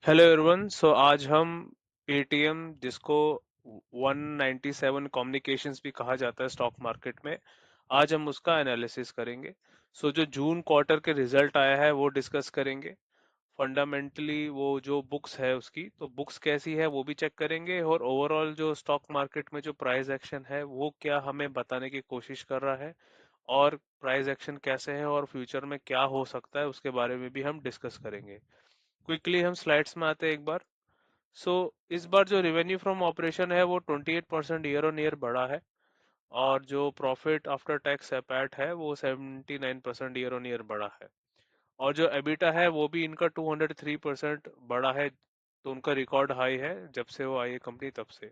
Hello everyone. आज हम Paytm, जिसको 197 कम्युनिकेशंस भी कहा जाता है स्टॉक मार्केट में, आज हम उसका एनालिसिस करेंगे। जो जून क्वार्टर के रिजल्ट आया है वो डिस्कस करेंगे। फंडामेंटली वो जो बुक्स है उसकी तो बुक्स कैसी है वो भी चेक करेंगे, और ओवरऑल जो स्टॉक मार्केट में जो प्राइस एक्शन है वो क्या हमें बताने की कोशिश कर रहा है, और प्राइस एक्शन कैसे है और फ्यूचर में क्या हो सकता है उसके बारे में भी हम डिस्कस करेंगे। क्विकली हम स्लाइड्स में आते हैं एक बार। सो इस बार जो रेवेन्यू फ्रॉम ऑपरेशन है वो 28% ईयर ऑन ईयर बढ़ा है, और जो प्रॉफिट आफ्टर टैक्स है पैट है वो 79% ईयर ऑन ईयर बढ़ा है, और जो एबिटा है वो भी इनका 203% बढ़ा है। तो उनका रिकॉर्ड हाई है जब से वो आई है कंपनी तब से।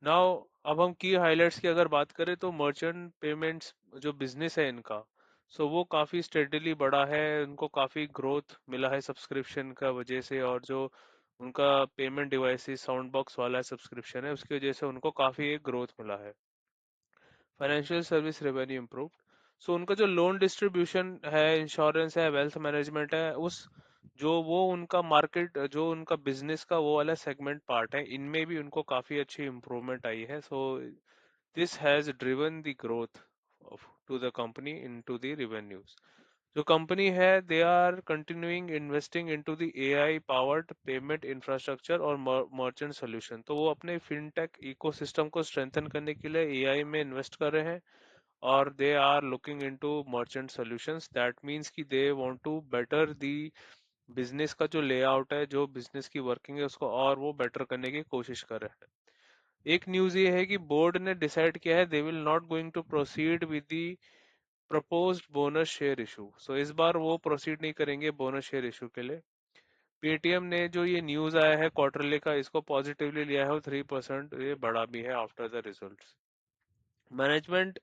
नाउ अब हम की हाइलाइट्स की अगर बात करें तो मर्चेंट पेमेंट्स जो बिजनेस है इनका, वो काफी स्टेडीली बढ़ा है। उनको काफी ग्रोथ मिला है सब्सक्रिप्शन का वजह से, और जो उनका पेमेंट डिवाइसेस साउंड बॉक्स वाला सब्सक्रिप्शन है उसकी वजह से उनको काफी एक ग्रोथ मिला है। Financial service revenue improve. उनका जो लोन डिस्ट्रीब्यूशन है, इंश्योरेंस है, वेल्थ मैनेजमेंट है, उस जो वो उनका मार्केट जो उनका बिजनेस का वो वाला सेगमेंट पार्ट है, इनमें भी उनको काफी अच्छी इम्प्रूवमेंट आई है। This has driven the growth to the company in to the revenues। जो कंपनी है they are continuing investing into the AI powered payment infrastructure और मर्चेंट सोल्यूशन। तो वो अपने फिनटेक इकोसिस्टम को स्ट्रेंथन करने के लिए एआई में इन्वेस्ट कर रहे हैं, और they are looking into merchant solutions. That means कि they want to better the business का जो लेआउट है, जो बिजनेस की वर्किंग है उसको और वो बेटर करने की कोशिश कर रहे हैं। एक न्यूज ये है कि बोर्ड ने डिसाइड किया है they will not going to proceed with the proposed bonus share issue. इस बार वो प्रोसीड नहीं करेंगे बोनस शेयर इशू के लिए। पेटीएम ने जो ये न्यूज आया है क्वार्टरली का, इसको पॉजिटिवली लिया है, 3% ये बढ़ा भी है after the results. Management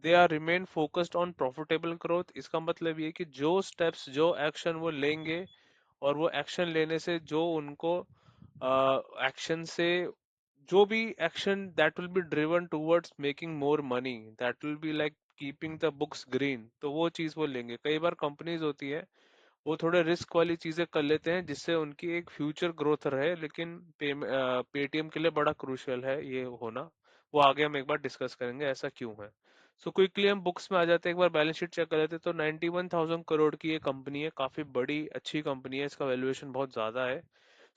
they are remain focused on profitable growth. इसका मतलब ये कि जो स्टेप्स जो एक्शन वो लेंगे, और वो एक्शन लेने से जो उनको एक्शन से जो भी action that will be driven towards making more money, that will be like keeping the books green, तो वो चीज वो लेंगे। कई बार कंपनीज होती है वो थोड़े रिस्क वाली चीजें कर लेते हैं जिससे उनकी एक फ्यूचर ग्रोथ रहे, लेकिन पेटीएम के लिए बड़ा क्रूशियल है ये होना। वो आगे हम एक बार डिस्कस करेंगे ऐसा क्यों है। क्विकली हम बुक्स में आ जाते हैं, एक बार बैलेंस शीट चेक कर लेते हैं। तो 91,000 करोड़ की ये कंपनी है, काफी बड़ी अच्छी कंपनी है, इसका वैल्यूएशन बहुत ज्यादा है।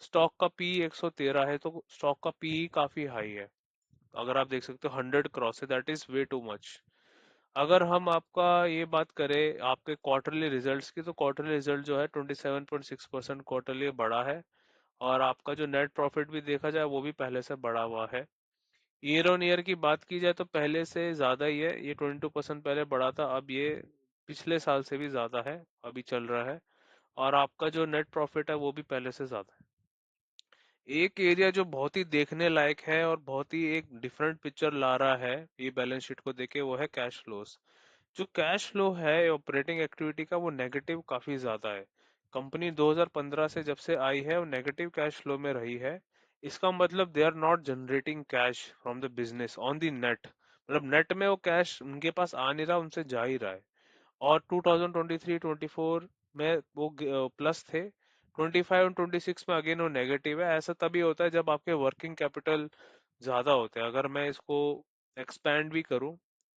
स्टॉक का पी 113 है, तो स्टॉक का पी काफी हाई है। अगर आप देख सकते हो 100 क्रॉस है, that is way too much. अगर हम आपका ये बात करें आपके क्वार्टरली रिजल्ट्स की, तो क्वार्टरली रिजल्ट जो है 27.6% क्वार्टरली बढ़ा है, और आपका जो नेट प्रॉफिट भी देखा जाए वो भी पहले से बढ़ा हुआ है। ईयर ऑन ईयर की बात की जाए तो पहले से ज्यादा ही है, ये 22% पहले बढ़ा था, अब ये पिछले साल से भी ज्यादा है, अभी चल रहा है। और आपका जो नेट प्रॉफिट है वो भी पहले से ज्यादा है। एक एरिया जो बहुत ही देखने लायक है और बहुत ही एक डिफरेंट पिक्चर ला रहा है ये बैलेंस शीट को देखे, वो है कैश फ्लोज। जो कैश फ्लो है ऑपरेटिंग एक्टिविटी का वो नेगेटिव काफी ज्यादा है। कंपनी 2015 से जब से आई है वो नेगेटिव कैश फ्लो में रही है। इसका मतलब they are not generating cash from the business on the net, मतलब नेट में वो कैश उनके पास आ नहीं रहा, उनसे जा ही रहा है। और 2023-24 में वो प्लस थे, 25 और 26 में अगेन वो नेगेटिव है। ऐसा तभी होता है जब आपके वर्किंग कैपिटल ज्यादा होते हैं। अगर मैं इसको एक्सपैंड भी करूं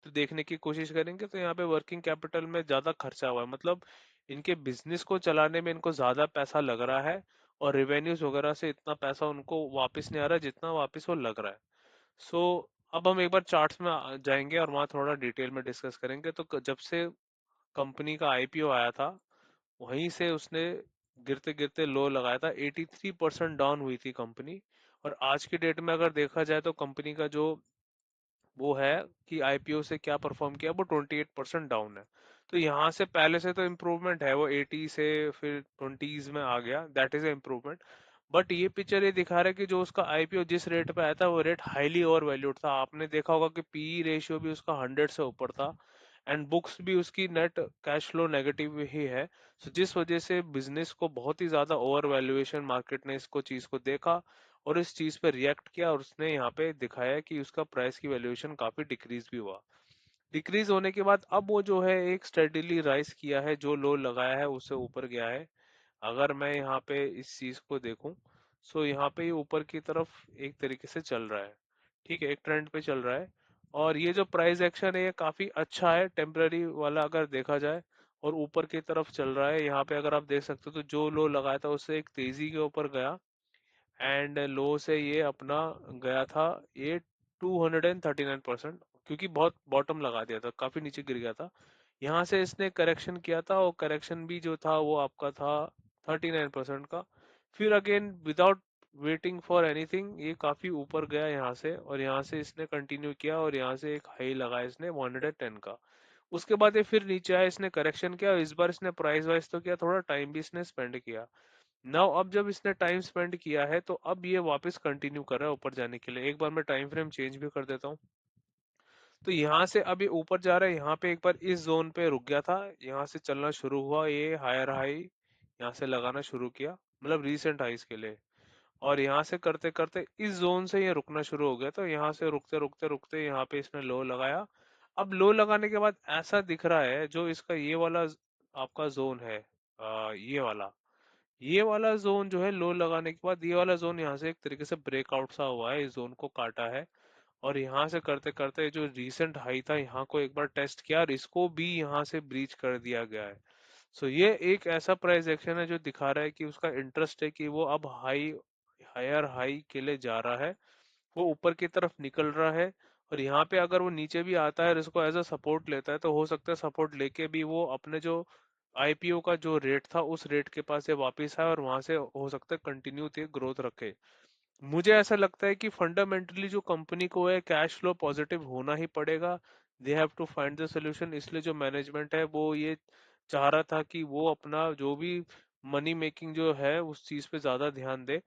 तो देखने की कोशिश करेंगे तो यहाँ पे वर्किंग कैपिटल में ज्यादा खर्चा हुआ है, मतलब इनके बिजनेस को चलाने में इनको ज्यादा पैसा लग रहा है, और रेवेन्यूज वगैरह से इतना पैसा उनको वापस नहीं आ रहा जितना वापस वो लग रहा है। सो अब हम एक बार चार्ट्स में जाएंगे और वहाँ थोड़ा डिटेल में डिस्कस करेंगे। तो जब से कंपनी का आईपीओ आया था वहीं से उसने गिरते गिरते लो लगाया था, 83% डाउन हुई थी कंपनी। और आज की डेट में अगर देखा जाए तो कंपनी का जो वो है कि आईपीओ से क्या परफॉर्म किया, वो 28% डाउन है। तो यहाँ से पहले से तो इम्प्रूवमेंट है, वो 80 से फिर 20s में आ गया, दैट इज इम्प्रूवमेंट। बट ये पिक्चर ये दिखा रहा है कि जो उसका आईपीओ जिस रेट पे आया था वो रेट हाईली ओवर वैल्यूड था। आपने देखा होगा कि पीई रेशियो भी उसका 100 से ऊपर था, एंड बुक्स भी उसकी नेट कैश फ्लो नेगेटिव ही है। जिस वजह से बिजनेस को बहुत ही ज्यादा ओवर वैल्यूएशन मार्केट ने इसको चीज को देखा, और इस चीज पे रिएक्ट किया, और उसने यहाँ पे दिखाया कि उसका प्राइस की वैल्यूएशन काफी डिक्रीज भी हुआ। डिक्रीज होने के बाद अब वो जो है एक स्टेडीली राइज किया है, जो लो लगाया है उससे ऊपर गया है। अगर मैं यहाँ पे इस चीज को देखूं, सो यहाँ पे ये ऊपर की तरफ एक तरीके से चल रहा है, ठीक है, एक ट्रेंड पे चल रहा है। और ये जो प्राइस एक्शन है ये काफी अच्छा है, टेम्पररी वाला अगर देखा जाए, और ऊपर की तरफ चल रहा है। यहाँ पे अगर आप देख सकते हो तो जो लो लगाया था उससे एक तेजी के ऊपर गया, एंड लो से ये अपना गया था ये 239%, क्योंकि बहुत बॉटम लगा दिया था, काफी नीचे गिर गया था। यहाँ से इसने करेक्शन किया था, और करेक्शन भी जो था वो आपका था 39% का। फिर again without waiting for anything ये काफी ऊपर गया यहाँ से, और यहाँ से इसने कंटिन्यू किया, और यहाँ से एक हाई लगाया इसने 110 का। उसके बाद ये फिर नीचे आया, इसने करेक्शन किया, और इस बार इसने प्राइस वाइज तो किया, थोड़ा टाइम भी इसने स्पेंड किया। नाउ अब जब इसने टाइम स्पेंड किया है तो अब ये वापस कंटिन्यू कर रहा है ऊपर जाने के लिए। एक बार मैं टाइम फ्रेम चेंज भी कर देता हूँ। तो यहाँ से अब ये ऊपर जा रहा है, यहाँ पे एक बार इस जोन पे रुक गया था, यहाँ से चलना शुरू हुआ, ये हायर हाई यहाँ से लगाना शुरू किया, मतलब रीसेंट हाइस के लिए। और यहाँ से करते करते इस जोन से ये रुकना शुरू हो गया, तो यहाँ से रुकते रुकते रुकते यहाँ पे इसने लो लगाया। अब लो लगाने के बाद ऐसा दिख रहा है, जो इसका ये वाला आपका जोन है, ये वाला जोन जो है लो लगाने के बाद, ये वाला जोन यहाँ से एक तरीके से ब्रेकआउट सा हुआ है, इस जोन को काटा है। और यहाँ से करते करते जो रीसेंट हाई था यहाँ को एक बार टेस्ट किया, और इसको भी यहाँ से ब्रीच कर दिया गया है। सो ये एक ऐसा प्राइस एक्शन है जो दिखा रहा है कि उसका इंटरेस्ट है कि वो अब हायर हाई के लिए जा रहा है, वो ऊपर की तरफ निकल रहा है। और यहाँ पे अगर वो नीचे भी आता है और इसको एज अ सपोर्ट लेता है, तो हो सकता है सपोर्ट लेके भी वो अपने जो आईपीओ का जो रेट था उस रेट के पास से वापस आए, और वहां से हो सकता है कंटिन्यू ग्रोथ रखे। मुझे ऐसा लगता है कि फंडामेंटली जो कंपनी को है कैश फ्लो पॉजिटिव होना ही पड़ेगा। They have to find the solution, इसलिए जो मैनेजमेंट है वो ये चाह रहा था कि वो अपना जो भी मनी मेकिंग जो है उस चीज पे ज्यादा ध्यान दे,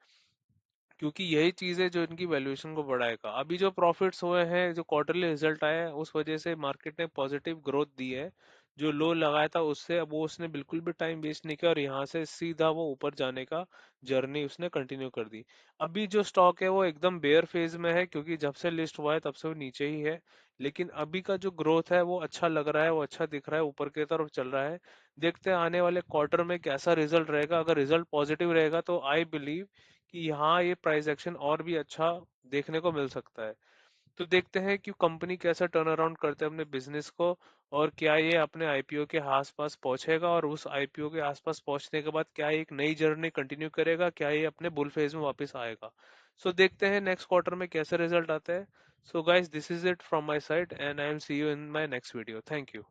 क्योंकि यही चीज है जो इनकी वैल्यूएशन को बढ़ाएगा। अभी जो प्रॉफिट्स हुए हैं, जो क्वार्टरली रिजल्ट आया है, उस वजह से मार्केट ने पॉजिटिव ग्रोथ दी है। जो लो लगाया था उससे अब वो उसने बिल्कुल भी टाइम वेस्ट नहीं किया, और यहाँ से सीधा वो ऊपर जाने का जर्नी उसने कंटिन्यू कर दी। अभी जो स्टॉक है वो एकदम बेयर फेज में है, क्योंकि जब से लिस्ट हुआ है तब से वो नीचे ही है। लेकिन अभी का जो ग्रोथ है वो अच्छा लग रहा है, वो अच्छा दिख रहा है, ऊपर की तरफ चल रहा है। देखते हैं आने वाले क्वार्टर में कैसा रिजल्ट रहेगा। अगर रिजल्ट पॉजिटिव रहेगा तो आई बिलीव कि यहाँ ये प्राइस एक्शन और भी अच्छा देखने को मिल सकता है। तो देखते हैं कि कंपनी कैसा टर्न अराउंड करते हैं अपने बिजनेस को, और क्या ये अपने आईपीओ के आसपास पहुंचेगा, और उस आईपीओ के आसपास पहुंचने के बाद क्या ये एक नई जर्नी कंटिन्यू करेगा, क्या ये अपने बुल फेज में वापस आएगा। सो देखते हैं नेक्स्ट क्वार्टर में कैसे रिजल्ट आते हैं। So guys, this is it from my side, and I am see you in my next video. Thank you.